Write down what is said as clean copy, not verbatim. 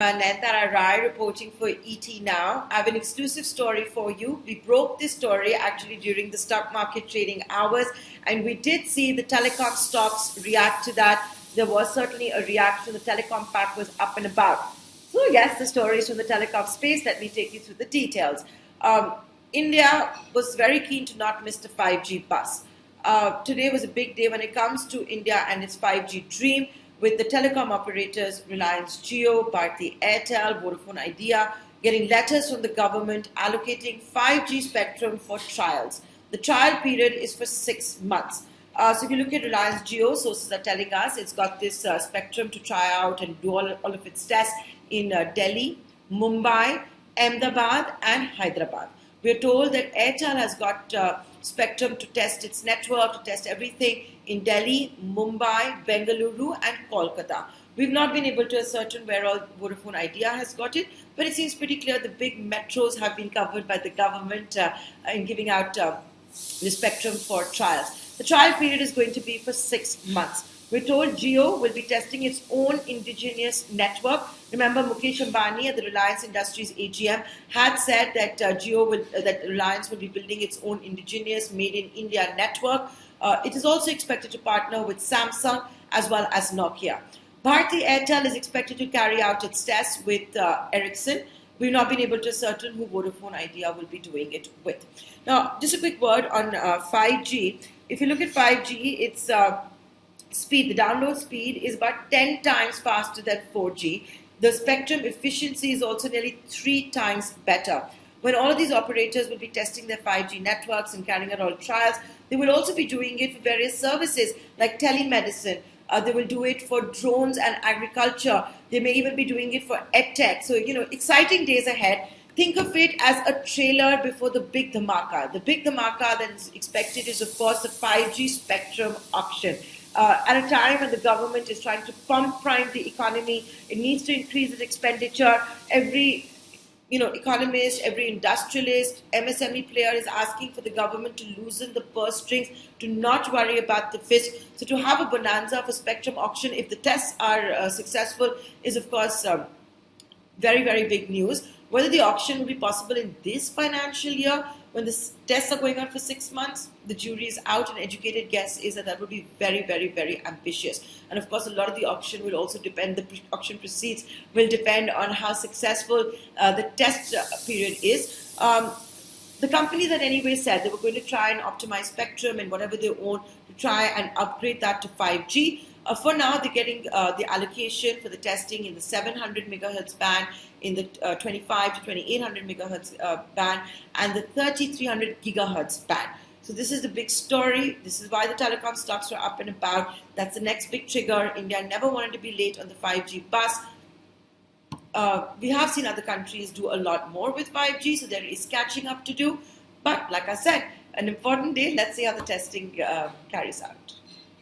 Nayantara Rai reporting for ET Now. I have an exclusive story for you. We broke this story actually during the stock market trading hours, and we did see the telecom stocks react to that. There was certainly a reaction. The telecom pack was up and about. So yes, the story is from the telecom space. Let me take you through the details. India was very keen to not miss the 5G bus. Today was a big day when it comes to India and its 5G dream, with the telecom operators Reliance Jio, Bharti Airtel, Vodafone Idea getting letters from the government allocating 5G spectrum for trials. The trial period is for 6 months. So if you look at Reliance Jio, sources are telling us it's got this spectrum to try out and do all of its tests in Delhi, Mumbai, Ahmedabad and Hyderabad. We are told that Airtel has got spectrum to test its network, to test everything in Delhi, Mumbai, Bengaluru and Kolkata. We've not been able to ascertain where all Vodafone Idea has got it, but it seems pretty clear the big metros have been covered by the government in giving out the spectrum for trials. The trial period is going to be for 6 months. We're told Jio will be testing its own indigenous network. Remember, Mukesh Ambani at the Reliance Industries AGM had said that that Reliance will be building its own indigenous made in India network. It is also expected to partner with Samsung as well as Nokia. Bharti Airtel is expected to carry out its tests with Ericsson. We've not been able to ascertain who Vodafone Idea will be doing it with. Now, just a quick word on 5G. If you look at 5G, its speed, the download speed is about 10 times faster than 4G. The spectrum efficiency is also nearly 3 times better. When all of these operators will be testing their 5G networks and carrying out all trials, they will also be doing it for various services like telemedicine. They will do it for drones and agriculture. They may even be doing it for edtech. So, exciting days ahead. Think of it as a trailer before the big dhamaka. The big dhamaka that is expected is, of course, the 5G spectrum auction. At a time when the government is trying to pump prime the economy, it needs to increase its expenditure. Every economist, every industrialist, MSME player is asking for the government to loosen the purse strings, to not worry about the fist. So to have a bonanza for spectrum auction, if the tests are successful, is of course very, very big news. Whether the auction will be possible in this financial year, when the tests are going on for 6 months, the jury is out. An educated guess is that would be very, very, very ambitious. And of course, a lot of the auction will also depend, the auction proceeds will depend on how successful the test period is. The company that anyway said they were going to try and optimize spectrum and whatever they own to try and upgrade that to 5G. For now, they're getting the allocation for the testing in the 700 megahertz band, in the 25 to 2800 megahertz band, and the 3300 gigahertz band. So this is the big story. This is why the telecom stocks are up and about. That's the next big trigger. India never wanted to be late on the 5G bus. We have seen other countries do a lot more with 5G, so there is catching up to do. But like I said, an important day. Let's see how the testing carries out.